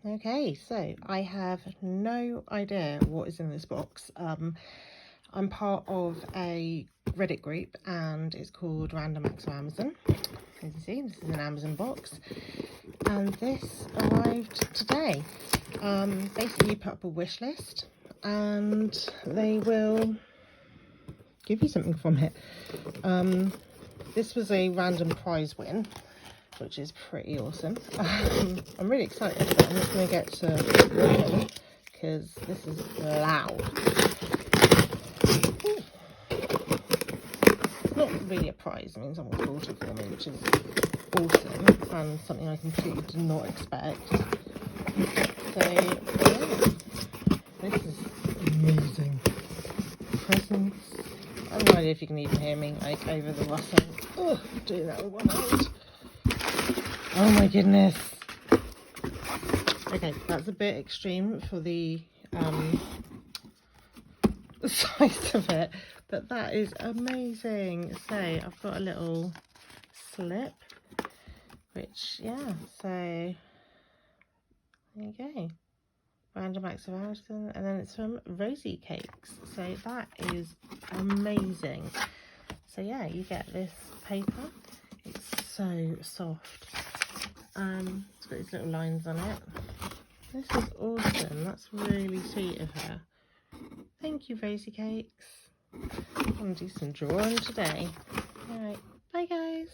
Okay, so I have no idea what is in this box. I'm part of a Reddit group and it's called Random Acts of Amazon. As you see, this is an Amazon box and this arrived today. Basically you put up a wish list and they will give you something from it. This was a random prize win, which is pretty awesome. I'm really excited, but I'm just going to get to looking because this is loud. Ooh. It's not really a prize, I mean someone bought it for me, which is awesome and something I completely did not expect. So yeah, this is amazing. Presents. I have no idea if you can even hear me like over the rustle. Oh, doing that with one hand. Oh my goodness. Okay, that's a bit extreme for the size of it, but that is amazing. So I've got a little slip, which, yeah, so there you go. Random Acts of Amazon, and then it's from Rosie Cakes. So that is amazing. So yeah, you get this paper. It's so soft. It's got these little lines on it. This is awesome. That's really sweet of her. Thank you, Rosie Cakes. I'm going to do some drawing today. Alright, bye guys.